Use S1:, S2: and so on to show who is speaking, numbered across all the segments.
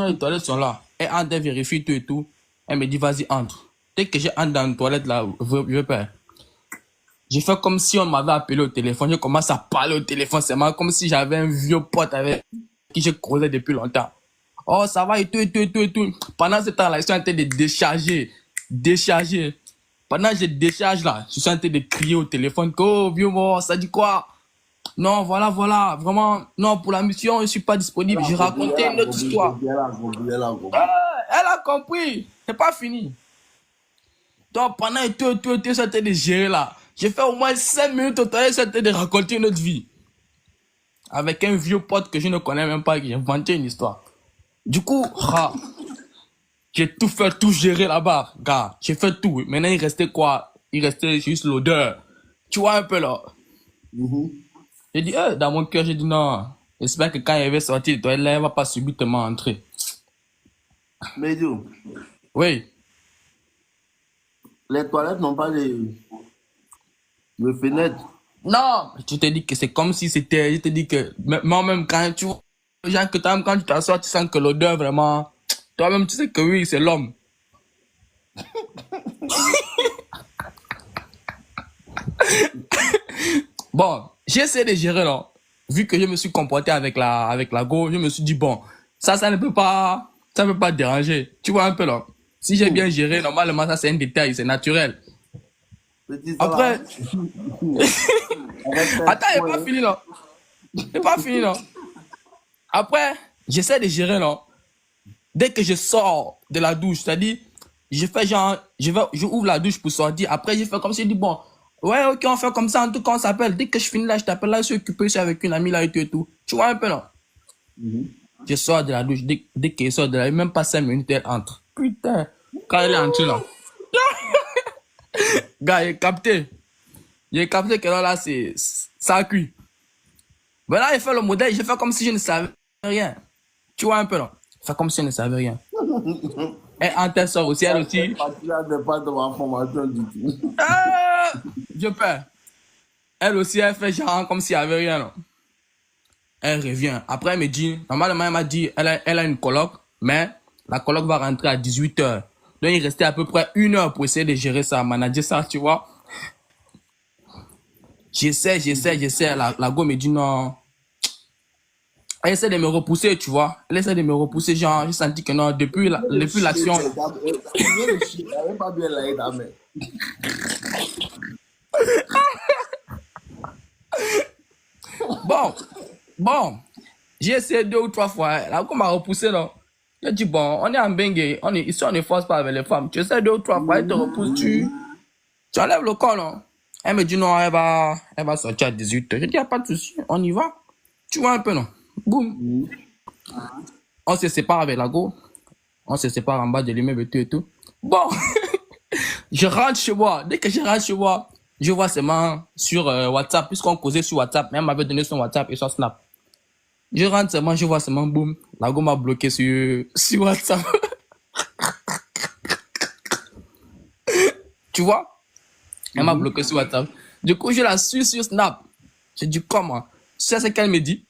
S1: les toilettes sont là. Elle entre, elle vérifie tout et tout. Elle me dit, vas-y, entre. Dès que j'ai entre dans la toilette, là, vieux père, j'ai fait comme si on m'avait appelé au téléphone. Je commence à parler au téléphone. C'est marrant, comme si j'avais un vieux pote avec qui je causais depuis longtemps. Oh, ça va et tout, et tout, et tout, et tout. Pendant ce temps-là, je suis en train de décharger. Décharger. Pendant que je décharge là, je suis en train de crier au téléphone que, oh, vieux mort, ça dit quoi? Non, voilà, voilà. Vraiment, non, pour la mission, je ne suis pas disponible. J'ai raconté une autre histoire. Elle a compris. C'est pas fini. Donc, pendant et tout, je suis en train de gérer là. J'ai fait au moins 5 minutes au toilette, je suis en train de raconter une autre vie. Avec un vieux pote que je ne connais même pas, qui j'ai inventé une histoire. Du coup, j'ai tout fait, tout géré là-bas, gars. J'ai fait tout. Maintenant, il restait quoi? Il restait juste l'odeur. Tu vois un peu là. J'ai dit, dans mon cœur, j'ai dit non. J'espère que quand il va sortir de toilette, là, il va pas subitement entrer.
S2: Mais Dieu,
S1: Oui.
S2: les toilettes n'ont pas de fenêtres.
S1: Non, je te dis que c'est comme si c'était, je te dis que moi-même quand tu vois, genre que toi-même quand tu t'assois, tu sens que l'odeur vraiment, toi-même tu sais que oui, c'est l'homme. Bon, j'ai essayé de gérer là. Vu que je me suis comporté avec la go, je me suis dit bon, ça ne peut pas, ça ne peut pas déranger. Tu vois un peu là. Si j'ai bien géré, normalement ça c'est un détail, c'est naturel.
S2: Petit ça
S1: Après,
S2: là.
S1: attends, il n'est pas fini là. Il n'est pas fini là. Après, j'essaie de gérer là. Dès que je sors de la douche, c'est-à-dire, je fais genre, je ouvre la douche pour sortir. Après, je fais comme si je dis, bon, ouais, ok, on fait comme ça, en tout cas, on s'appelle. Dès que je finis là, je t'appelle là, je suis occupé, je suis avec une amie là et tout. Tu vois un peu, non? Je sors de la douche, dès qu'elle sort de la douche, même pas 5 minutes, elle entre. Putain, quand elle est entrée là. Gars, j'ai capté. J'ai capté que là, c'est, ça cuit. Mais là, il fait le modèle, j'ai fait comme si je ne savais rien. Tu vois un peu, non? Fait comme si je ne savais rien. Et Ante sort aussi, elle aussi.
S2: Cette partie-là n'est pas de ma formation du tout.
S1: Je perds. Elle aussi, elle fait genre comme s'il n'y avait rien. Non. Elle revient. Après, elle me dit, normalement, elle m'a dit, elle a une coloc, mais la coloc va rentrer à 18h. Donc, il restait à peu près 1 heure pour essayer de gérer ça, manager ça, tu vois. J'essaie. La go me dit non. Elle essaie de me repousser, tu vois. Elle essaie de me repousser, genre, j'ai senti que non, depuis l'action.
S2: Elle n'est pas bien là, ta mère.
S1: Bon. J'ai essayé 2 ou 3 fois. La go m'a repoussé, non. J'ai dit, bon, on est en bengue. Ici, on ne force pas avec les femmes. Tu essaies 2 ou 3 fois, elle te repousse, tu enlèves le corps, non. Elle me dit, non, elle va sortir à 18h. Je dis, y a pas de souci, on y va. Tu vois un peu, non. Boum. On se sépare avec la go. On se sépare en bas de l'immeuble et tout. Bon, je rentre chez moi. Dès que je rentre chez moi, je vois seulement sur WhatsApp, puisqu'on causait sur WhatsApp, mais elle m'avait donné son WhatsApp et son Snap. Je rentre seulement, je vois seulement, boum, la go m'a bloqué sur WhatsApp. Tu vois? Elle m'a bloqué sur WhatsApp. Du coup, je la suis sur Snap. Je dis, comment? Tu sais ce qu'elle me dit?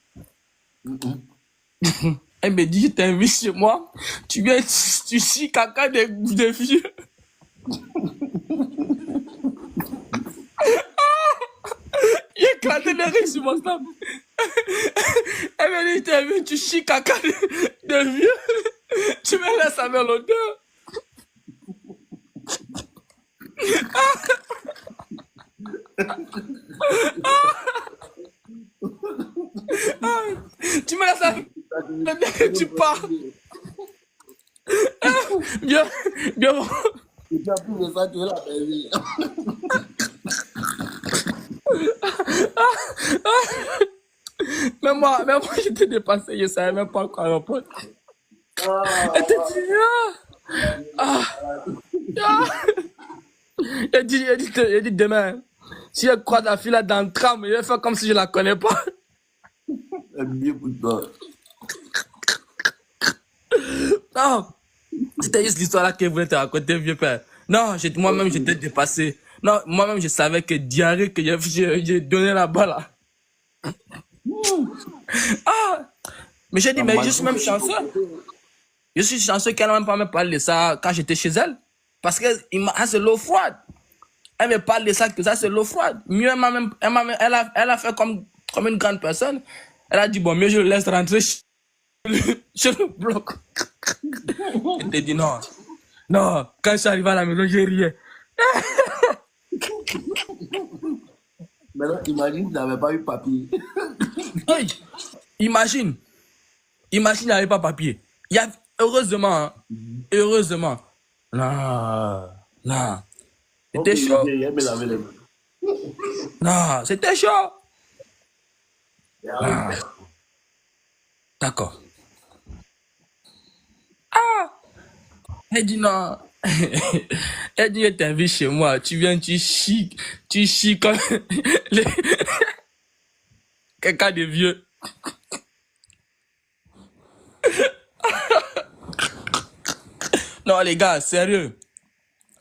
S1: Elle me dit, je t'invite chez moi. Tu viens, tu chies caca des vieux. J'ai éclaté les rires sur mon Snap. Elle me dit, je t'invite, tu chies caca des vieux. Tu me laisses avec l'odeur. Tu me laisses avec l'odeur, tu pars. Bien.
S2: Et puis en plus de ça, tu es la belle.
S1: Mais moi, j'étais dépassé, je savais même pas quoi répondre. Elle te dit, elle dit demain, si elle croise la fille là dans le tram, je vais faire comme si je la connais pas.
S2: C'est mieux pour toi.
S1: Non, c'était juste l'histoire là qu'elle voulait te raconter, vieux père. Non, moi-même, j'étais dépassé. Non, moi-même, je savais que diarrhée que j'ai donné là-bas là. Mais j'ai dit, mais je suis même chanceux. Je suis chanceux qu'elle n'a même pas me parlé de ça quand j'étais chez elle. Parce que c'est l'eau froide. Elle me parle de ça, que ça c'est l'eau froide. Mieux, elle a fait comme une grande personne. Elle a dit, bon, mieux je le laisse rentrer je le bloque. Elle te dit non. Non, quand je suis arrivé à la maison, j'ai rié.
S2: Maintenant, imagine tu n'avais pas eu papier.
S1: Hey, imagine, imagine, il n'y avait pas papier. Il y a, heureusement, hein, heureusement. Non, non. C'était chaud.
S2: Elle me lavait les mains.
S1: Non, c'était chaud.
S2: Et avec
S1: Non, d'accord. Elle dit non. Elle dit, je t'invite chez moi. Tu viens, tu chies comme les- quelqu'un de vieux. Non, les gars, sérieux.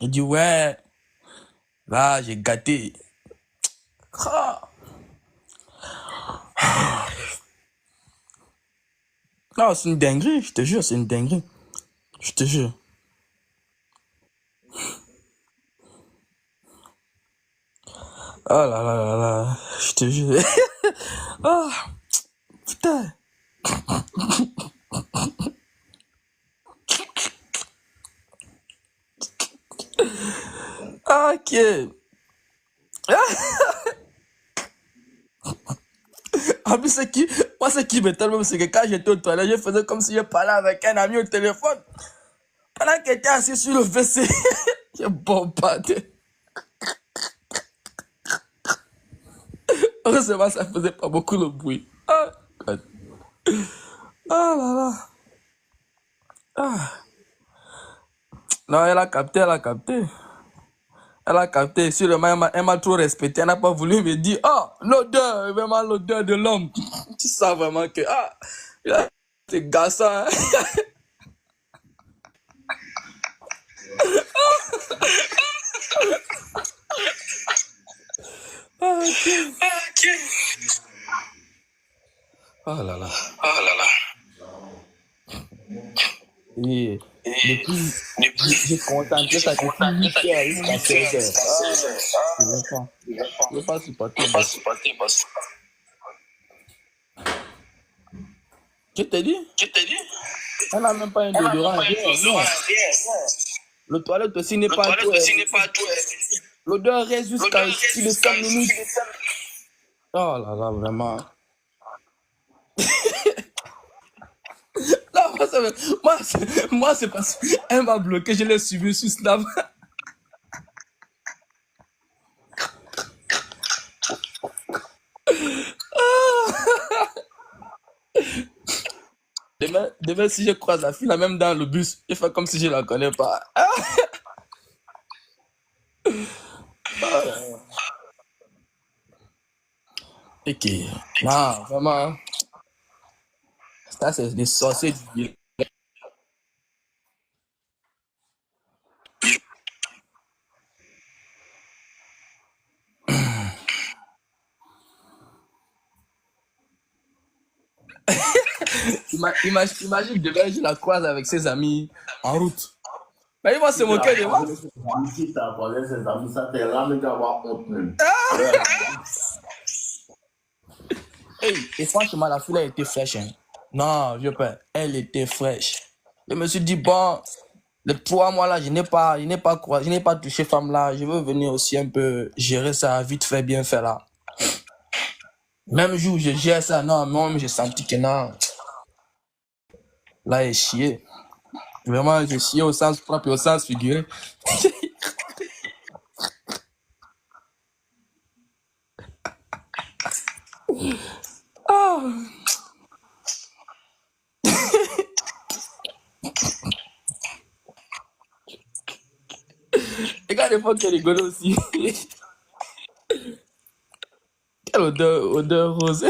S1: Il dit, ouais, là, j'ai gâté. Ah. Non, c'est une dinguerie, je te jure, c'est une dinguerie. Je te jure. Oh là là là là, je te jure. Oh, putain. Ok. En plus, ce qui me tellement, c'est que quand j'étais aux toilettes, je faisais comme si je parlais avec un ami au téléphone. Pendant qu'il était assis sur le WC, je bombardais. Heureusement, ça faisait pas beaucoup de bruit. Ah, God. Ah là là. Ah. Non, elle a capté, elle a capté. Elle a capté. Sûrement, elle m'a trop respecté. Elle n'a pas voulu me dire, oh, l'odeur, vraiment l'odeur de l'homme. Tu sens vraiment que, ah, c'est garçon, hein. Ah, ok. Oh là là.
S3: Oh là là.
S1: Et depuis, j'ai contemplé ça depuis 8 heures jusqu'à 16 heures. Ah, je ne veux pas. Je ne veux pas supporter.
S3: Pas supporter, boss.
S1: Je t'ai dit,
S3: Tu t'es dit?
S1: elle n'a même pas un déodorant. Rien, rien. Le toilette aussi n'est
S3: Le
S1: pas
S3: toilette
S1: tout.
S3: aussi n'est pas tout.
S1: L'odeur reste jusqu'à
S3: L'odeur reste
S1: plus de 5
S3: jusqu'à
S1: minutes. Oh là là, vraiment. Non, moi, c'est parce qu'elle m'a bloqué, je l'ai suivi sur Snap. Demain, si je croise la fille, là, même dans le bus, je fais comme si je la connais pas. Ah, ok. Non, vraiment. Ça, c'est des sorciers du bien. Imagine demain, je la croise avec ses amis en route. Mais ils vont se
S2: Si tu
S1: moquer
S2: as
S1: de moi.
S2: croisé ses amis, si tu as croisé ses amis, ça t'est là, mais tu vas avoir honte même.
S1: Hey, et franchement, la fille, elle était fraîche. Hein. Non, vieux père, elle était fraîche. Je me suis dit, bon, les 3 mois là, je n'ai pas touché femme là. Je veux venir aussi un peu gérer ça vite fait, bien fait là. Même jour où je gère ça, non, moi, j'ai senti que non. Là, elle est chiée. Vraiment, j'ai chié au sens propre et au sens figuré. Ah, les gars, des fois, qu'elle rigole aussi. Quelle odeur rose.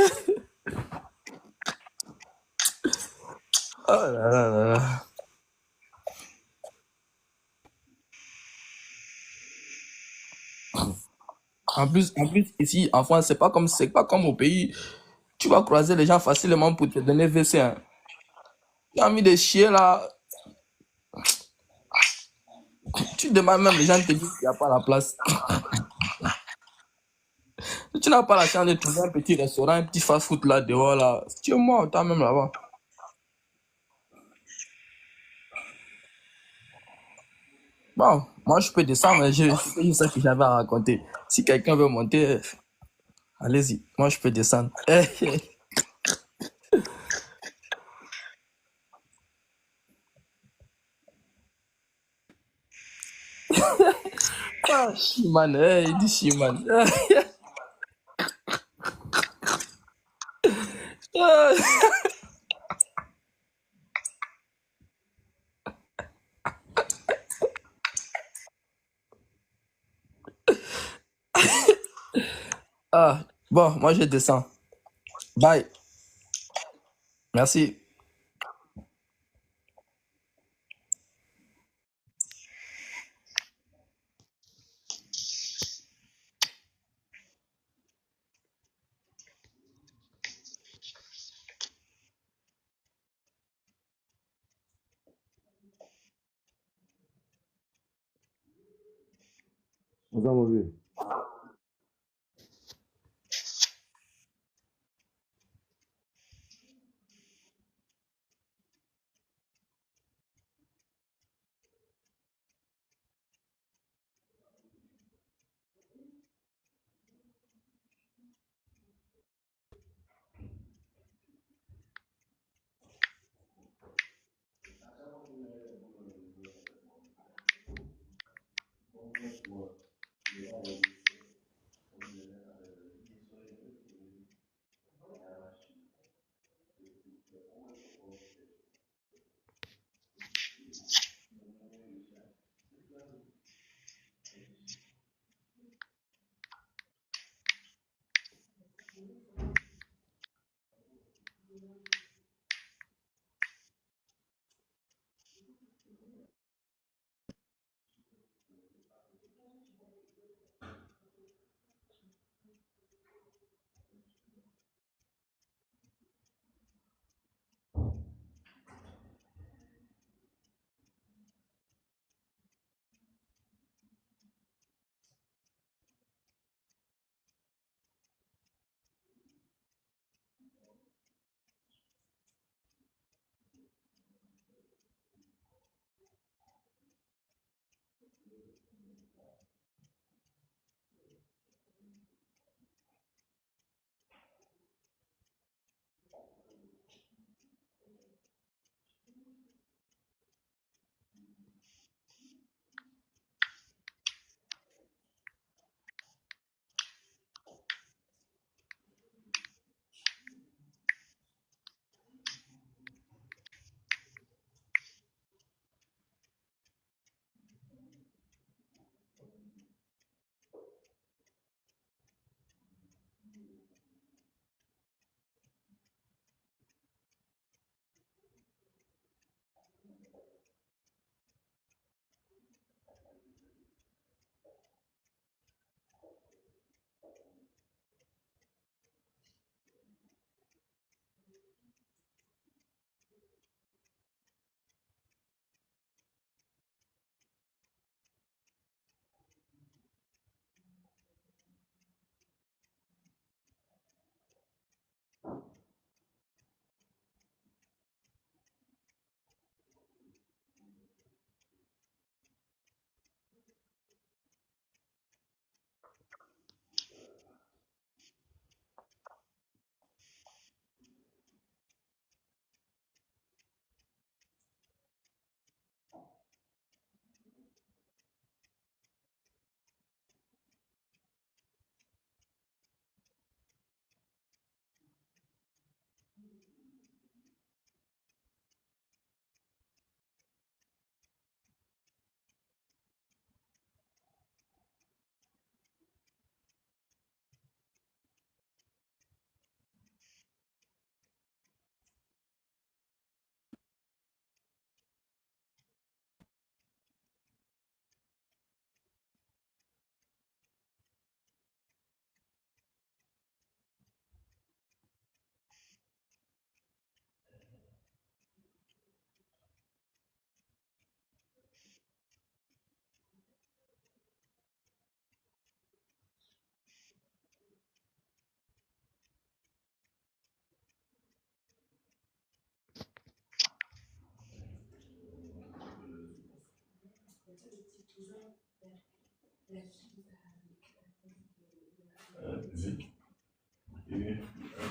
S1: Oh là là là là. En plus, ici, en France, c'est pas comme au pays. Tu vas croiser les gens facilement pour te donner WC. Hein. Tu as envie de chier là. Tu demandes même, les gens te disent qu'il n'y a pas la place. Si tu n'as pas la chance de trouver un petit restaurant, un petit fast-food là dehors, là, tu es mort, toi-même là-bas. Bon, moi je peux descendre, mais c'est juste ça que j'avais à raconter. Si quelqu'un veut monter, allez-y, moi je peux descendre. Ah, Shiman, il dit Shiman. Ah, bon, moi je descends. Bye, merci.
S2: Nous avons vu.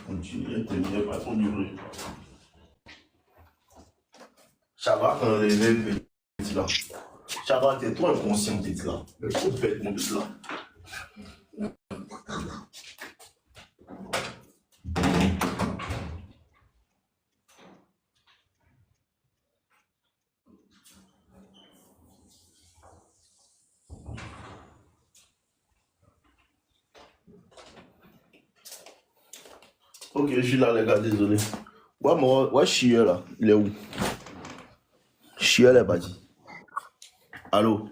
S4: Continuez, tenez pas trop duré. Chabra, les petits là. Chabra, t'es trop inconscient, petit là. Mais trop bête, mon petit là. Ok, je suis là, les gars, désolé. Ouais, Chieur là, il est où? Chieur est parti. Allô?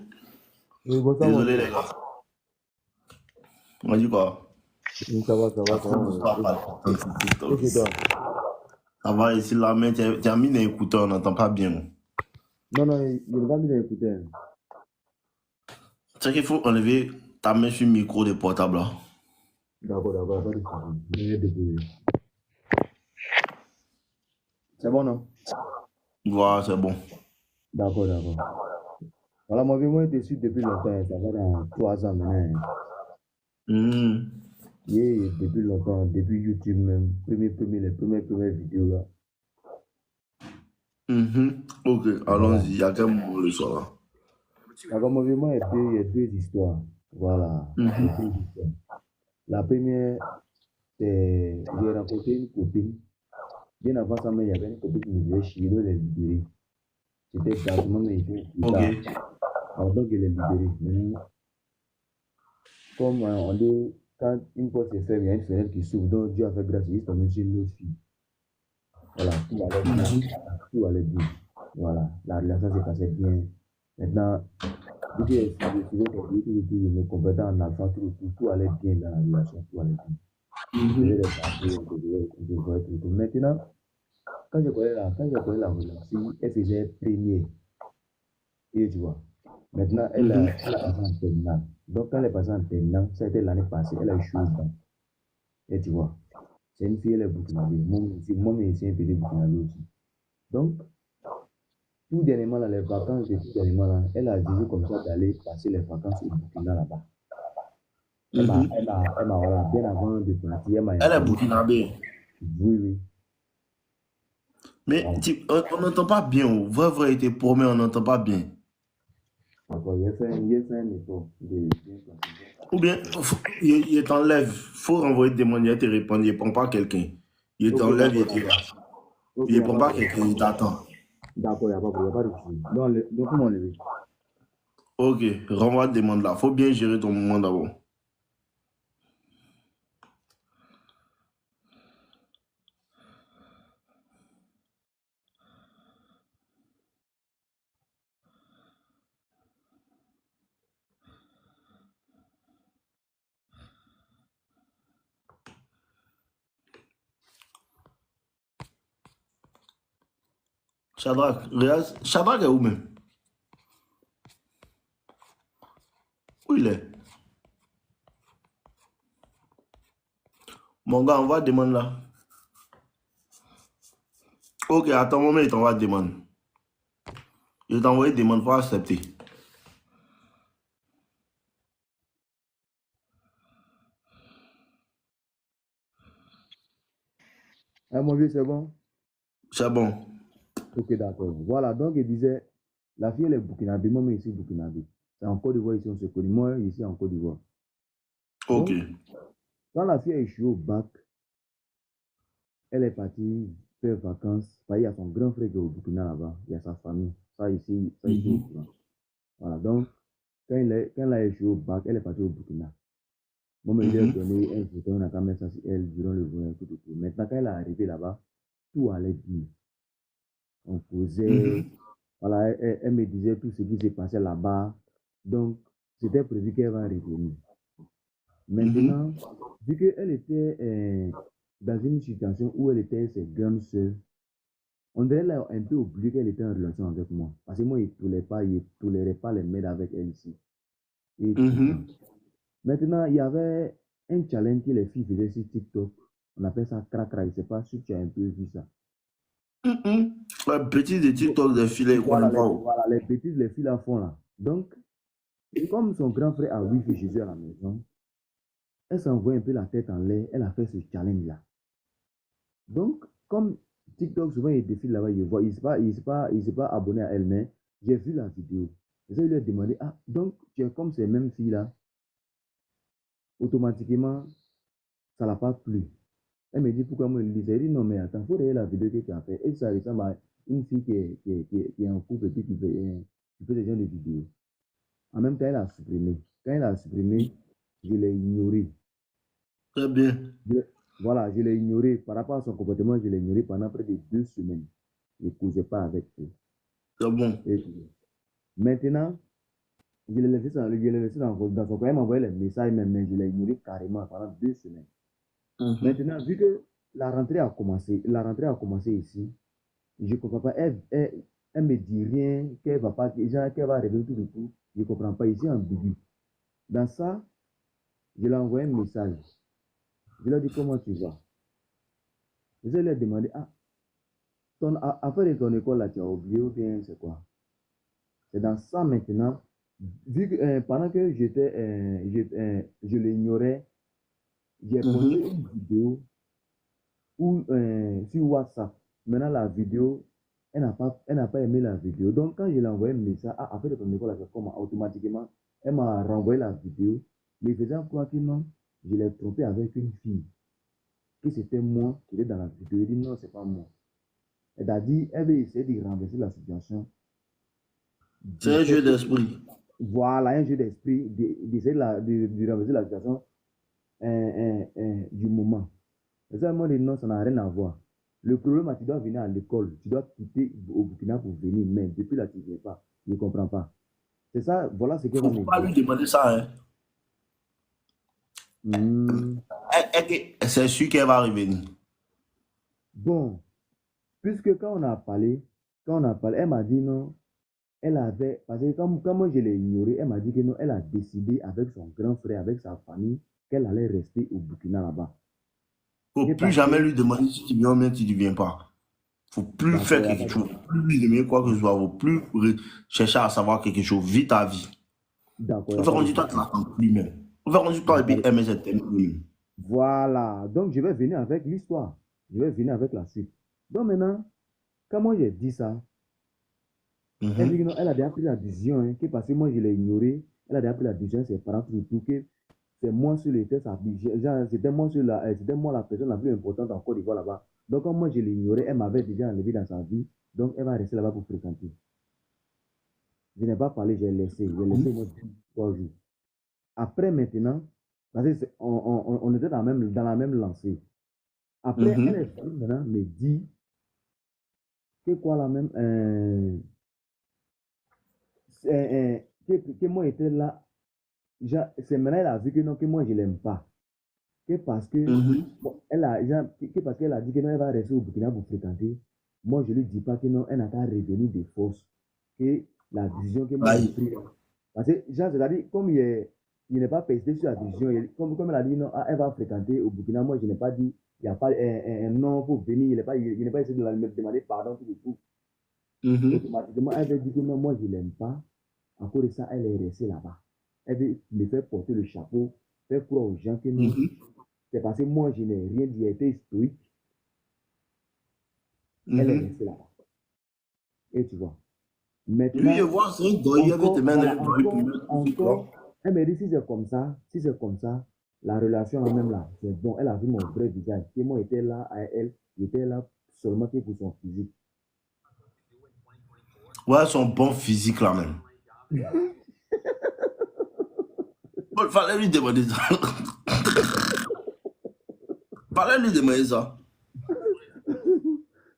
S2: Oui, bonsoir, mon
S4: Désolé, les
S2: frère.
S4: gars. On m'a dit quoi?
S2: Oui, ça va, ça va, ça va. Et chez toi?
S4: Ça va, ici, la main, tu as mis les écouteurs, on n'entend pas bien.
S2: Non, non, il n'a pas mis d'écouteur.
S4: C'est qu'il faut enlever ta main sur le micro de portable là.
S2: D'accord, d'accord, pas de souci. Je vais débrouiller. C'est bon, non?
S4: Voilà, c'est bon.
S2: D'accord, d'accord. Voilà, moi, je te suis depuis longtemps. Ça fait dans 3 ans maintenant.
S4: Mhm.
S2: Oui, depuis longtemps, depuis YouTube même. Les premières vidéos là.
S4: Ok,
S2: Voilà.
S4: allons-y. Il y a quel moment le soir là?
S2: Alors, moi, il y a deux histoires. Voilà. Il y a deux histoires. La première, c'est j'ai rencontré une copine. Bien avant ça, mais il y avait une copine qui me disait chier, elle est libérée. C'était exactement mais il était plus
S4: Ok.
S2: tard. Alors, donc, elle est libérée. Maintenant, comme on dit, quand une porte se ferme, il y a une fenêtre qui s'ouvre. Donc, Dieu a fait grâce, il est tombé sur une autre fille. Voilà, tout allait bien. Tout allait bien. Voilà, la relation s'est passée bien. Maintenant, vu que je suivais ton vidéo, je me complètais en alpha, tout allait bien dans la relation, tout allait bien. Je devais les appeler, on devait tout. Maintenant, quand je connais la relation, elle faisait premier. Et tu vois, maintenant, elle a passé en terminale. Donc, quand elle est passée en terminale, ça a été l'année passée, elle a échoué au bac. Et tu vois, c'est une fille, elle est burkinabé. Moi, c'est un petit burkinabé aussi. Donc, tout dernièrement, dans les vacances de tout dernièrement, là, elle a dit comme ça d'aller passer les vacances au Burkina là-bas. Voilà, bien avant de partir, elle m'a
S4: Elle est
S2: informé.
S4: burkinabé.
S2: Oui, oui.
S4: Mais
S2: Voilà.
S4: on n'entend pas bien. Oh. Vrai, il te promet, on n'entend pas bien.
S2: D'accord, il a fait un effort de bien passer.
S4: Ou bien, il t'enlève. Il faut renvoyer des demandes, il te répond, il ne répond pas quelqu'un. Il
S2: Ok,
S4: t'enlève,
S2: d'accord. Ok,
S4: il
S2: il
S4: ne
S2: n'y a
S4: répond
S2: pas de
S4: pas
S2: problème.
S4: quelqu'un, il t'attend.
S2: D'accord, il n'y a pas de problème, il n'y a pas de souci. Donc, comment enlever?
S4: Ok, renvoie des demandes là. Il faut bien gérer ton moment d'abord. Shadrach, regarde, Shadrach est où même? Où il est? Mon gars, envoie des demandes là. Ok, attends un moment, il t'envoie des demandes. Il t'a envoyé des demandes pour accepter.
S2: Ah, mon vieux, c'est bon?
S4: C'est bon.
S2: Ok, d'accord. Voilà, donc il disait, la fille, elle est burkinabé, moi, ici, burkinabé. C'est en Côte d'Ivoire, ici, on se connaît. Moi, ici, en Côte d'Ivoire.
S4: Ok.
S2: Donc, quand la fille a échoué au bac, elle est partie faire vacances. Il y a son grand frère qui est au Burkina là-bas. Il y a sa famille. Ça ici au courant. Voilà, donc, quand elle a échoué au bac, elle est partie au Burkina. Moi, je lui ai donné un photo, on a quand même ça sur elle durant le voyage. Tout. Maintenant, quand elle est arrivée là-bas, tout allait bien. On causait. Voilà, elle me disait tout ce qui s'est passé là-bas. Donc, c'était prévu qu'elle va revenir. Maintenant, vu qu'elle était dans une situation où elle était ses grandes sœurs, on dirait là, un peu oublié qu'elle était en relation avec moi. Parce que moi, il ne tolérait pas les mettre avec elle ici. Et tu comprends. Maintenant, il y avait un challenge que les filles faisaient sur TikTok. On appelle ça cracra. Je ne sais pas si tu as un peu vu ça.
S4: Ouais, petit de TikTok des filets, il
S2: Voilà,
S4: connaît pas.
S2: voilà, les bêtises, les filles la font là. Donc, comme son grand frère a wifi chez eux à la maison, elle s'envoie un peu la tête en l'air, elle a fait ce challenge-là. Donc, comme TikTok, souvent, il défile là-bas, il voit, il s'est pas abonné à elle, mais j'ai vu la vidéo. Et ça, il lui a demandé, ah, donc, tu es comme ces mêmes filles-là, automatiquement, ça l'a pas plu. Elle me dit, pourquoi moi, elle lui dit, elle dit, non, mais attends, il faut regarder la vidéo que tu as fait. Et ça ressemble à une fille qui est en couple et puis qui fait des genres de vidéos. En même temps, elle a supprimé. Quand elle a supprimé, je l'ai ignoré.
S4: Très bien.
S2: Voilà, je l'ai ignoré. Par rapport à son comportement, je l'ai ignoré pendant près de 2 semaines. Je ne causais pas avec elle.
S4: C'est bon.
S2: Et maintenant, je l'ai laissé dans son coin. Elle m'a envoyé les messages, mais je l'ai ignoré carrément pendant 2 semaines. Maintenant, vu que la rentrée a commencé ici, je ne comprends pas. Elle me dit rien, qu'elle va pas, qu'elle va arriver tout de tout. Je ne comprends pas. Ici, ambigu. Dans ça, je lui ai envoyé un message. Je lui ai dit comment tu vas. Je lui ai demandé, ah, affaire de ton école là, tu as oublié ou bien c'est quoi? C'est dans ça maintenant. Vu que pendant que je l'ignorais, j'ai posté une vidéo sur WhatsApp. Maintenant, la vidéo, elle n'a pas aimé la vidéo. Donc, quand je l'ai envoyé un message, ah, après de ton école, là, c'est comment? Automatiquement, elle m'a renvoyé la vidéo, mais faisant croire que non, je l'ai trompé avec une fille, que c'était moi qui était dans la vidéo. Elle dit non, c'est pas moi. Elle a dit, elle veut essayer de renverser la situation.
S4: C'est un jeu d'esprit.
S2: Voilà, un jeu d'esprit, d'essayer de renverser la situation du moment. Et ça, moi, non, ça n'a rien à voir. Le problème, tu dois venir à l'école, tu dois quitter au Burkina pour venir, mais depuis là, tu ne viens pas. Je ne comprends pas. C'est ça, voilà ce qu'elle va
S4: Faut
S2: me
S4: pas lui
S2: dire.
S4: demander ça, hein. C'est sûr qu'elle va revenir.
S2: Bon, puisque quand on a parlé, elle m'a dit non, elle avait, parce que quand moi je l'ai ignoré, elle m'a dit que non, elle a décidé avec son grand frère, avec sa famille, qu'elle allait rester au Burkina là-bas.
S4: Faut
S2: Et
S4: plus
S2: parce que,
S4: jamais lui demander si tu viens ou bien tu ne viens pas. Faut plus
S2: d'accord,
S4: faire
S2: il n'y a
S4: quelque
S2: pas de
S4: chose. Plus lui demander quoi que ce soit. Faut plus chercher à savoir quelque chose. Vis ta vie.
S2: d'accord, il n'y
S4: Faut
S2: a
S4: faire
S2: pas
S4: qu'on
S2: de
S4: dit toi, tu
S2: souci.
S4: l'attends plus même. Faut faire qu'on dit
S2: Il n'y
S4: toi
S2: a
S4: et
S2: pas
S4: puis
S2: de...
S4: aimer cette termine.
S2: Voilà, donc je vais venir avec l'histoire. Je vais venir avec la suite. Donc maintenant, quand moi j'ai dit ça, elle dit que non, elle a déjà pris la décision, hein, que parce que moi je l'ai ignoré, elle a déjà pris la décision, ses parents, tout, que c'est moi sur les tests, c'était moi la personne la plus importante en Côte d'Ivoire là-bas. Donc comme moi je l'ai ignoré, elle m'avait déjà enlevé dans sa vie, donc elle va rester là-bas pour fréquenter. Je n'ai pas parlé, j'ai laissé moi 3 jours. Après maintenant, parce que on était dans la même lancée. Après, elle est venue maintenant me dire que quoi la même, que moi j'étais là, c'est maintenant elle a vu que non, que moi je l'aime pas. Que parce que, bon, que parce qu'elle a dit que non, elle va rester au Burkina pour fréquenter. Moi, je lui dis pas que non, elle n'a qu'à revenir de force. Que la décision que moi j'ai
S4: Aïe.
S2: prise. Parce que, genre, c'est-à-dire, comme il n'est pas persisté sur la décision, comme elle a dit non, ah, elle va fréquenter au Burkina, moi, je n'ai pas dit, il n'y a pas un non pour venir, il n'est pas essayé de me demander pardon, tout et tout. Automatiquement, elle veut dire que non, moi, je ne l'aime pas. À cause de ça, elle est restée là-bas. Elle veut me faire porter le chapeau, faire croire aux gens que non, c'est parce que moi, je n'ai rien dit, elle était stoïque, elle est restée là-bas. Et tu vois.
S4: Lui, je
S2: Maintenant,
S4: vois, c'est un goy, il veut te
S2: encore,
S4: mettre dans
S2: voilà,
S4: le bruit pour
S2: elle me dit si c'est comme ça, la relation là même là, c'est bon. Elle a vu mon vrai visage. Et moi, j'étais là à elle, j'étais là seulement que pour son physique.
S4: Ouais, son bon physique là même. Bon, fallait lui demander ça. Fallait lui demander ça.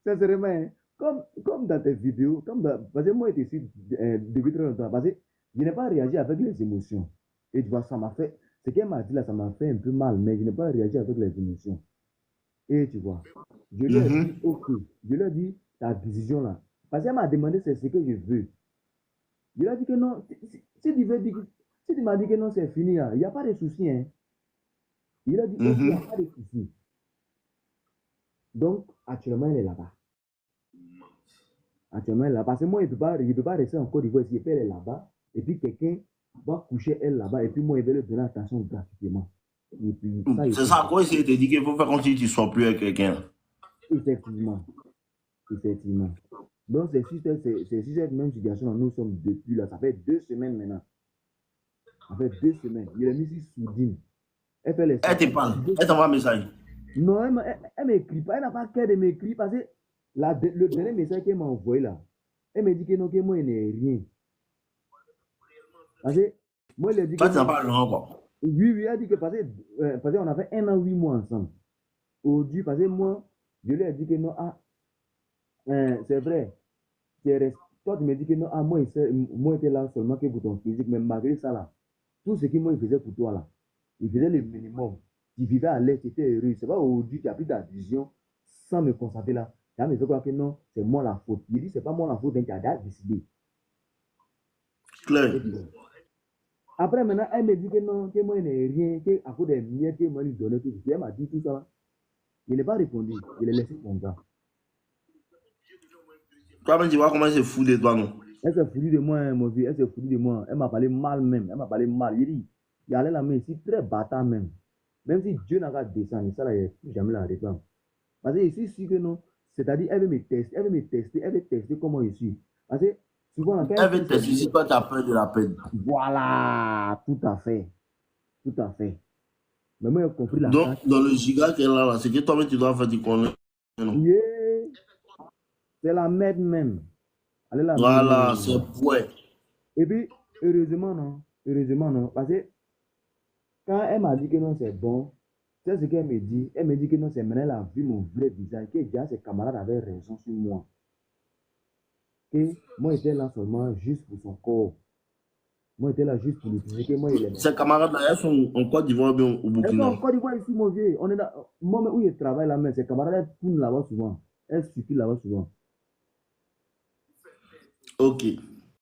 S2: Sincèrement, hein, comme dans tes vidéos, parce que moi, j'étais ici depuis très longtemps, parce que je n'ai pas réagi avec les émotions. Et tu vois, ça m'a fait, ce qu'elle m'a dit là, ça m'a fait un peu mal, mais je n'ai pas réagi avec les émotions. Et tu vois, je lui ai dit, ok, je lui ai dit, ta décision là. Parce qu'elle m'a demandé c'est ce que je veux. Je lui ai dit que non, si tu veux dire, si tu m'as dit que non, c'est fini, il n'y a pas de souci. Hein. Il a dit, ok, il n'y a pas de souci. Donc, actuellement, elle est là-bas. Actuellement, elle est là. Parce que moi, je ne peux pas rester en Côte d'Ivoire si elle est là-bas. Et puis, quelqu'un va coucher elle là-bas. Et puis, moi, je vais lui donner attention gratuitement. Et puis, ça,
S4: C'est ça, quoi, essayer de te dire qu'il faut faire comme si tu ne sois plus avec quelqu'un.
S2: effectivement. Effectivement. Donc, c'est sur cette même situation, nous sommes depuis là. Ça fait 2 semaines maintenant. Ça fait 2 semaines. Il est mis sur Soudine. Elle fait les
S4: Elle te parle, elle t'envoie un message.
S2: Non, elle m'écrit pas. Elle n'a pas qu'à de m'écrire parce que le dernier message qu'elle m'a envoyé là, elle me dit que non, que moi, il n'est rien. Parce que moi, elle a dit que.
S4: Toi, tu n'as pas l'argent, quoi.
S2: Oui, oui, elle dit que parce qu'on a fait 1 an, 8 mois ensemble. Aujourd'hui, parce que moi, je lui ai dit que non, c'est vrai. Toi, tu me dis que non, moi, j'étais là seulement que pour ton physique, mais malgré ça, là, tout ce que moi, il faisait pour toi, là, il faisait le minimum. Tu vivais à l'aise, tu étais heureux. C'est pas aujourd'hui, tu as pris ta décision sans me constater là. Tu as me fait croire que non, c'est moi la faute. Il dit, c'est pas moi la faute, donc tu as déjà décidé.
S4: Claire.
S2: Après, maintenant, elle me dit que non, que moi, il n'est rien, qu'à cause des miettes que moi, lui donnais tout. Elle m'a dit tout ça. Là. Il n'est pas répondu. Il est laissé comme ça.
S4: Toi-même, tu vois comment elle se fout de toi, non?
S2: Elle s'est foutue de moi, mon vieux. Elle s'est foutue de moi. Elle m'a parlé mal même. Elle m'a parlé mal. Il dit, il allait la main ici, très bâtard même. Même si Dieu n'a qu'à descendre, ça, là, il n'y a plus jamais la réclame. Parce que ici, si que non, c'est-à-dire, elle veut me tester, elle veut me tester, elle veut tester comment je suis. Parce que souvent, quand
S4: Elle veut te suicider, toi, tu as peur de la peine.
S2: voilà, tout à fait. Tout à fait. Mais moi, j'ai compris la
S4: Donc,
S2: tâche.
S4: dans le giga qu'elle a là, c'est que toi-même, tu dois faire du connaître. Non?
S2: Yeah. C'est la merde même. Elle est la
S4: Voilà,
S2: merde.
S4: c'est ouais.
S2: Et puis, heureusement, non. Heureusement, non. Parce que quand elle m'a dit que non, c'est bon, c'est ce qu'elle me dit. Elle me dit que non, c'est maintenant elle a vu mon vrai visage, que déjà ses camarades avaient raison sur moi. Que moi, j'étais là seulement juste pour son corps. Moi, j'étais là juste pour l'utiliser, que moi, il aimait.
S4: Ces camarades-là, elles sont en Côte d'Ivoire, bien au
S2: Elles sont
S4: Burkina.
S2: en Côte d'Ivoire ici, mon vieux. On est là. Moi, où je travaille là, mais ses camarades, elles tournent là-bas souvent. Elles circulent là-bas souvent.
S4: Ok.